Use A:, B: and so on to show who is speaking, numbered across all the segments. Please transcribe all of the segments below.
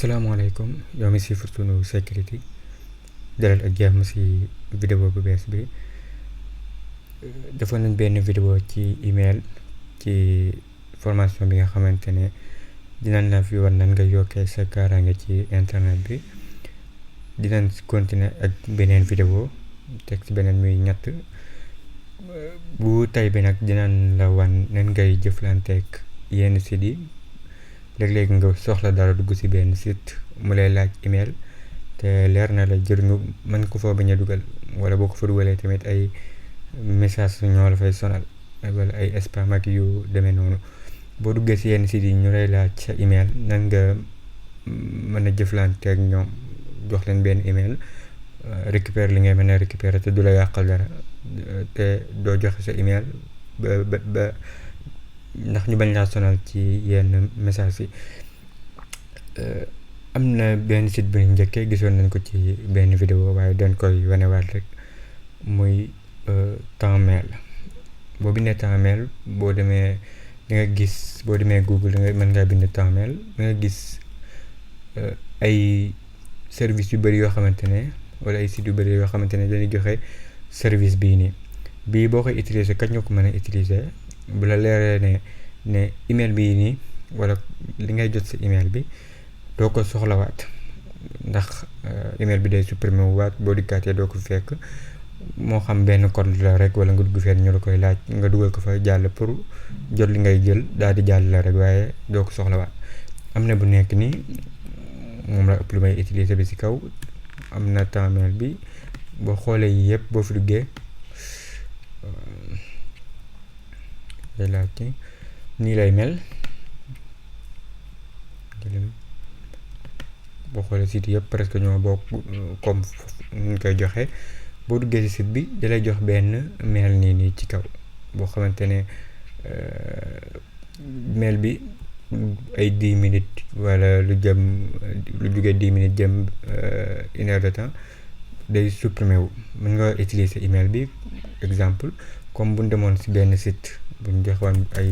A: salaamaaleykum yow mi siifur sunu sécurité dalal ak jàmm si vidéo bu bees bi defoon nañ benn vidéo ci email ci formation bi nga xamante ne dinañ la fi war nan nga yokkee sa kaaraange ci internet bi dinañ continuer ak beneen vidéo teg ci beneen muy ñett bu tey bi nag dinañ la wan nan ngay jëflanteeg yenn site yi léeg-léeg nga soxla dara dugg ci benn site mu lay laaj email te leer na la jëriñu mën ko fa bañ a dugal wala boo ko fa dugalee tamit ay message ñoo la fay sonal wala ay spam ak yu demee noonu boo duggee ci yenn site yi ñu lay laaj sa email nan nga mën a jëflante ak ñoom jox leen benn email récupérer li ngay mën a récupérer te du la yàqal dara te doo joxe sa email ba ndax ñu bañ laa sonal ci yenn message yi am na benn site bu ñu njëkkee gisoon nañ ko ci benn vidéo waaye dañ koy wanewaat rek muy Tempmail boo bindee Tempmail boo demee da nga gis boo demee Google da nga mën ngaa bind Tempmail da nga gis ay service yu bëri yoo xamante ne wala ay site yu bëri yoo xamante ne dañuy joxe service bii nii bii boo koy utiliser kat nga ko mën a utiliser bu la leeree ne email bii nii wala li ngay jot sa email bi doo ko soxlawaat ndax email bi day supprimer wu waat boo dikkaatee doo ko fekk moo xam benn code la rek wala nga dugg fenn ñu la koy laaj nga dugal ko fa jàll pour jot li ngay jël daal di jàll la rek waaye doo ko soxlawaat am na bu nekk nii moom la ëpp lu may utiliser bi ci kaw am na Tempmail bi boo xoolee yi yëpp boo fi duggee nii lay mel boo xoolee site yëpp presque ñoo bokk comme ñu koy joxe boo duggee ci site bi da lay jox benn mail nii ci kaw boo xamante ne mail bi ay 10 minutes wala lu jógee 10 minutes jëm 1 heure de temps day supprimer wu mën nga utiliser email bi exemple comme bu ñu demoon ci benn site bu ñu joxoon ay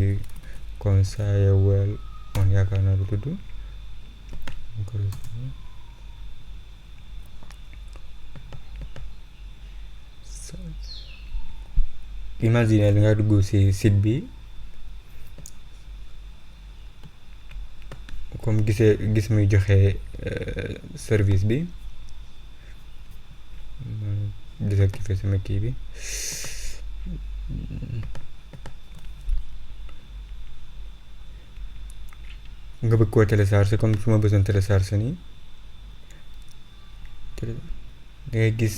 A: conseil wel on yaakaar naa lu tudd imagine li nga dugg ci site bi comme gis muy joxe service bi désactiver sama kii bi nga bëgg koo télécharger comme su ma bëggoon télécharger nii dangay gis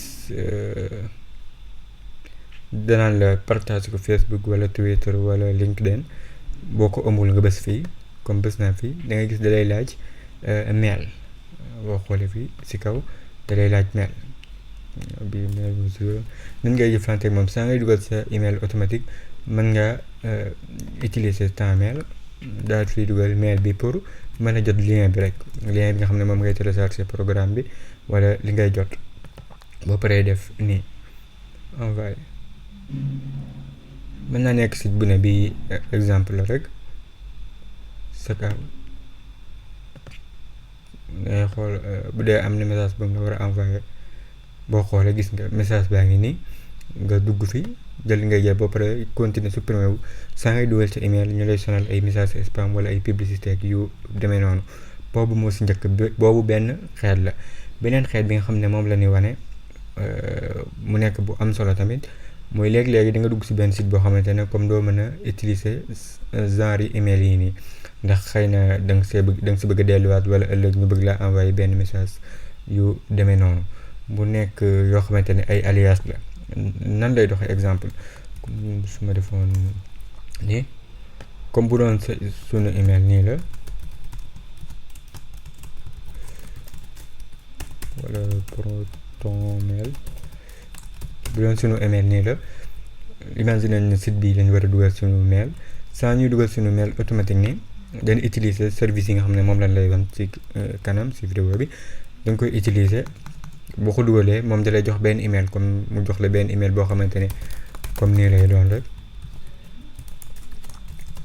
A: danaan la partage ko Facebook wala Twitter wala LinkedIn boo ko amul nga bës fii comme bës naa fii da ngay gis da lay laaj mail boo xoolee fii ci kaw da lay laaj mail bi mail nan ngay jëflante ak moom saa ngay dugal sa email automatique mën nga utiliser Tempmail daal fi dugal mail bi pour mën a jot lien bi rek lien bi nga xam ne moom ngay télécharger programme bi wala li ngay jot boo paree def nii envoyé mën naa nekk site bu ne bi exemple la rek sa kaw ngay xool bu dee am na message bu nga war a envoyé boo xoolee gis nga message baa ngi nii nga dugg fi jël li ngay jël boo paree continuer supprimer wu saa ngay dugal sa email ñu lay sonal ay message spam wala ay publicité ak yu demee noonu boobu moo ci njëkk boobu benn xeet la beneen xeet bi nga xam ne moom la ñuy wane mu nekk bu am solo tamit mooy léegi-léegi da nga dugg ci benn site boo xamante ne comme doo mën a utiliser genre yi email yi nii ndax xëy na da nga ci bëgg a delluwaat wala ëllëg ñu bëgg laa envoyer benn message yu demee noonu bu nekk yoo xamante ne ay alias la nan lay doxee exemple su ma defoon nii comme bu doon sunu email nii la wala Protonmail bu doon sunu email nii la imagine nañ ne site bii lañ war a dugal sunu mail saa ñuy dugal sunu mail automatique nii dañ utiliser service yi nga xam ne moom lañ lay wan ci kanam ci vidéo bi dañ koy utiliser boo ko dugalee moom da lay jox benn email comme mu jox la benn email boo xamante ne comme nii lay doon rek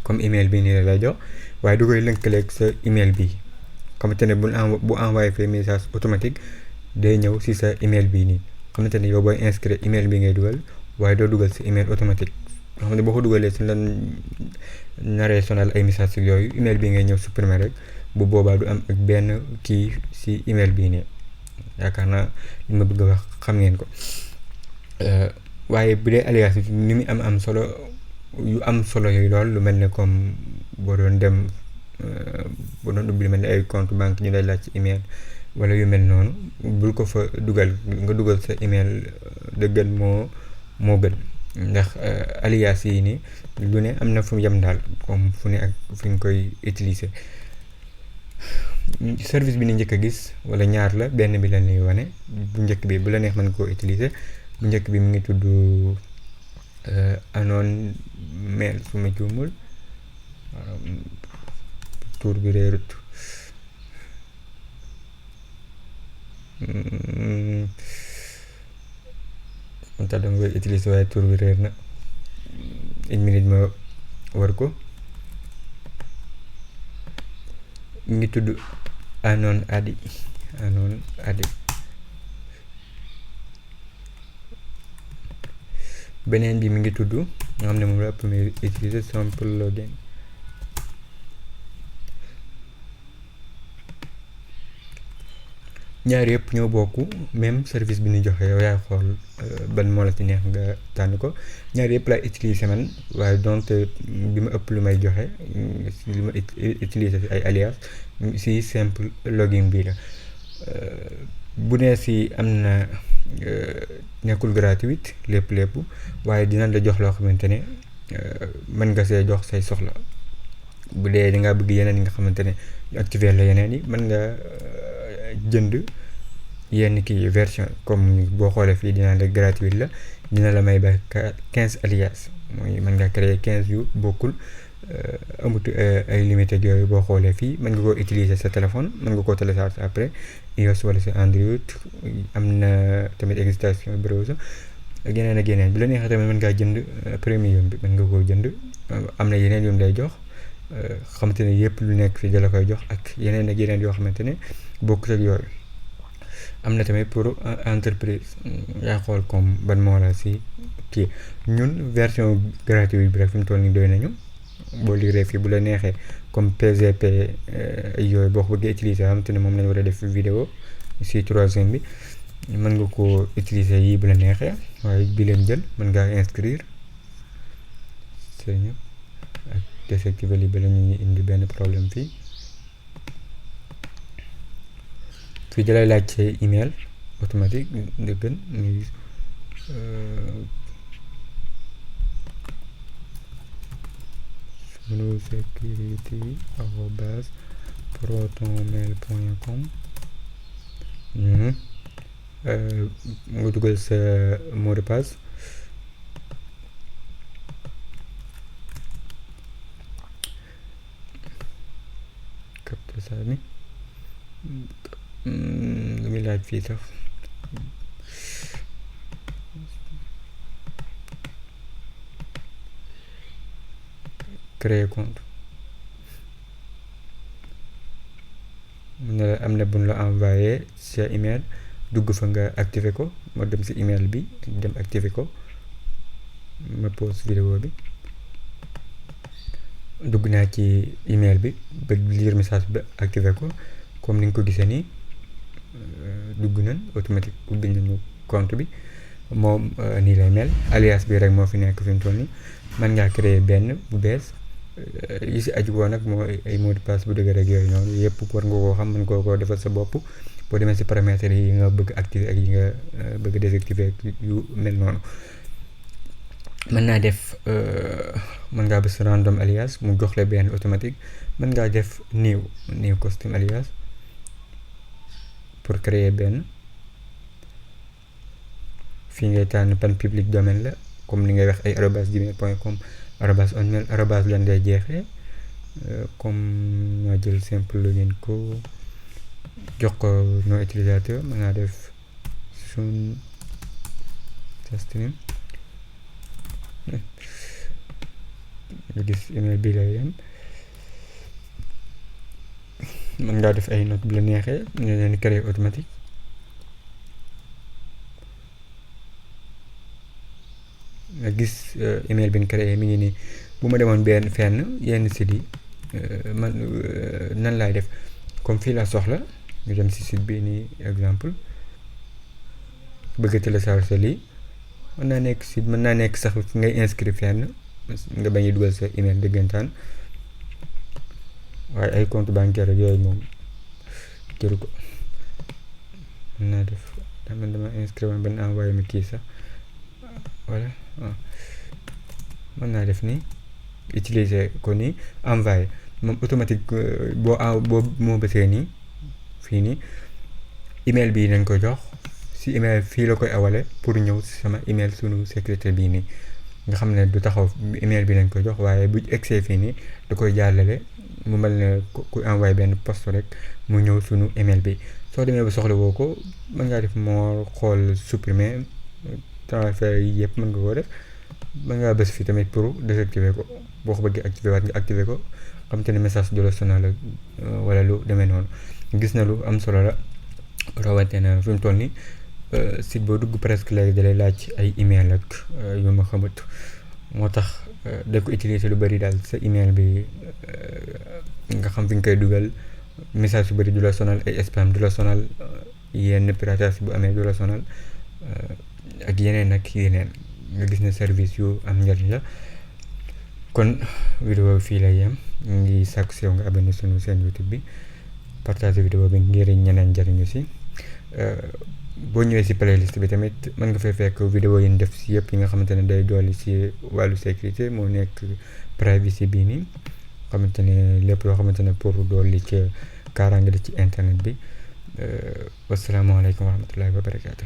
A: comme email bi nii lay jox waaye du koy lënkaleeg sa email bi xamante ne bu envoyé fee message automatique day ñëw si sa email bii nii xamante ne yow booy inscrire email bi ngay dugal waaye doo dugal si email automatique nga xam ne boo ko dugalee su lan naree sonal ay message si yooyu email bi ngay ñëw supprimer rek bu boobaa du am ak benn kii si email bii nii yaakaar naa li ma bëgg a wax xam ngeen ko waaye bu dee alias ni mu am solo yu am solo yooyu lool lu mel ne comme boo doon dem boo doon ubbi lu mel ne ay compte banque ñu lay laaj ci email wala yu mel noonu bul ko fa dugal nga dugal sa email dëggan moo gën ndax alias yi nii lu ne am na fu yem daal comme fu ne ak fu ñu koy utiliser service bi ni njëkk a gis wala ñaar la benn bi la ñuy wane bu njëkk bi bu la neex mën koo utiliser bu njëkk bi mu ngi tudd Anon Mail su ma juumul tur bi réerut man tax dama koy utiliser waaye tur bi réer na une minute ma war ko mu ngi tudd Anon Adi beneen bi mi ngi tudd nga xam ne moom la ëpp may utiliser simple login ñaar yëpp ñoo bokk même service bi ñu joxe yow yaay xool ban moo la ci neex nga tànn ko ñaar yëpp laay utiliser man waaye donte bi ma ëpp lu may joxe li ma utiliser si ay alias si simple login bii la bu nee si am na nekkul gratuite lépp waaye dina la jox loo xamante ne mën nga see jox say soxla bu dee da ngaa bëgg yeneen yi nga xamante ne activer la yeneen yi mën nga jënd yenn kii version comme boo xoolee fii dina la gratuite la dina la may ba 15 alias mooy mën nga créer 15 yu bokkul amut ay limité yooyu boo xoolee fii mën nga koo utiliser sa téléphone mën nga koo télécharger après iOS wala sa Android am na tamit extension browser ak yeneen bi la neexee tamit mën ngaa jënd premium bi mën nga koo jënd am na yeneen yu mu lay jox xamante ne yëpp lu nekk fii da la koy jox ak yeneen yoo xamante ne bokkut ak yooyu am na tamit pour entreprise yaa xool comme ban moo la si kii ñun version gratuite bi rek fi mu toll nii doy nañu boo liiree fii bu la neexee comme PGP yooyu boo ko bëggee utiliser xamante ne moom lañu war a def vidéo si 3e bi mën nga ko utiliser yii bu la neexee waaye bi leen jël mën ngaa inscrire sëñ ak désactiver li ba la ñuy indi benn problème fii dalay laaj say email automatique dëggan muy sunu security arobase protonmail.com nga dugal sa mot de passe capte ça mi lu muy laaj fii sax créer compte am na buñ la envoyé sa email dugg fa nga activer ko ma dem si email bi dem activer ko ma pause vidéo bi dugg naa ci email bi ba lire message ba activer ko comme ni nga ko gisee nii dugg nañ automatique ubbi nañu compte bi moom nii lay mel alias bi rek moo fi nekk fi mu toll nii mën ngaa créer benn bu bees yi si aju woon nag moo ay mot de passe bu dëgg rek yooyu noonu yëpp war nga koo xam mën nga koo defal sa bopp boo demee si paramètres yi nga bëgg activer ak yi nga bëgg désactiver yu mel noonu mën naa def mën ngaa bës random alias mu jox la benn automatique mën ngaa def new custom alias pour créer benn fii ngay tànn pan public domaine la comme ni ngay wax ay @gmail.com @hotmail lan lay jeexee comme ma jël simple login ko jox ko no utilisateur mën naa def sun testname nga gis email bi lay dem mën ngaa def ay note bu la neexee nga leen créer automatique. nga gis email bi ñu créé mi ngi nii bu ma demoon benn fenn yenn site yi man nan laay def comme fii laa soxla ñu dem si site bi nii exemple bëgg a télécharger lii mën naa nekk site mën naa nekk sax ngay inscrire fenn nga bañ a dugal sa email dëggantaan waaye ay compte bancaire ak yooyu moom jëru ko. mën naa def dama inscrire woon ban envoyé ma kii sax voilà mën naa def nii utiliser ko nii envoyé moom automatique boo moo bësee nii fii nii email bii nañ ko jox si email fii la koy awale pour ñëw si sama email sunu sécurité bii nii nga xam ne du taxaw email bi nañ ko jox waaye bu egsee fii nii da koy jàllale mu mel ne ku envoyé benn poste rek mu ñëw sunu email bi. soo demee ba soxla woo ko mën ngaa def moo xool supprimer transfert yi yëpp mën nga koo def mën ngaa bës fi tamit pour désactiver ko boo ko bëggee activer waat nga activer ko xam te ne message du la sonal wala lu demee noonu. gis na lu am solo la rawatina fi mu toll nii site boo dugg presque léegi dalay laaj ay email ak yu ma xamut moo tax da ko utiliser lu bari daal sa email bi nga xam fi nga koy dugal message yu bari du la sonal ay spam du la sonal yenn piratage bu amee du la sonal ak yeneen nga gis ne service yu am njariñ la. kon vidéo fii lay yem ngi sàkku si yow nga abonné sunu seen YouTube bi partage vidéo bi ngir ñeneen njariñu si. boo ñëwee si playlist bi tamit mën nga fay fekk vidéo yi ñu def si yëpp yi nga xamante ne day dolli si wàllu sécurité moo nekk privacy bii nii xamante ne lépp loo xamante ne pour dolli ci kaaraange la ci internet bi. wasalaamaaleykum wa rahmatullahi wa barakaatu.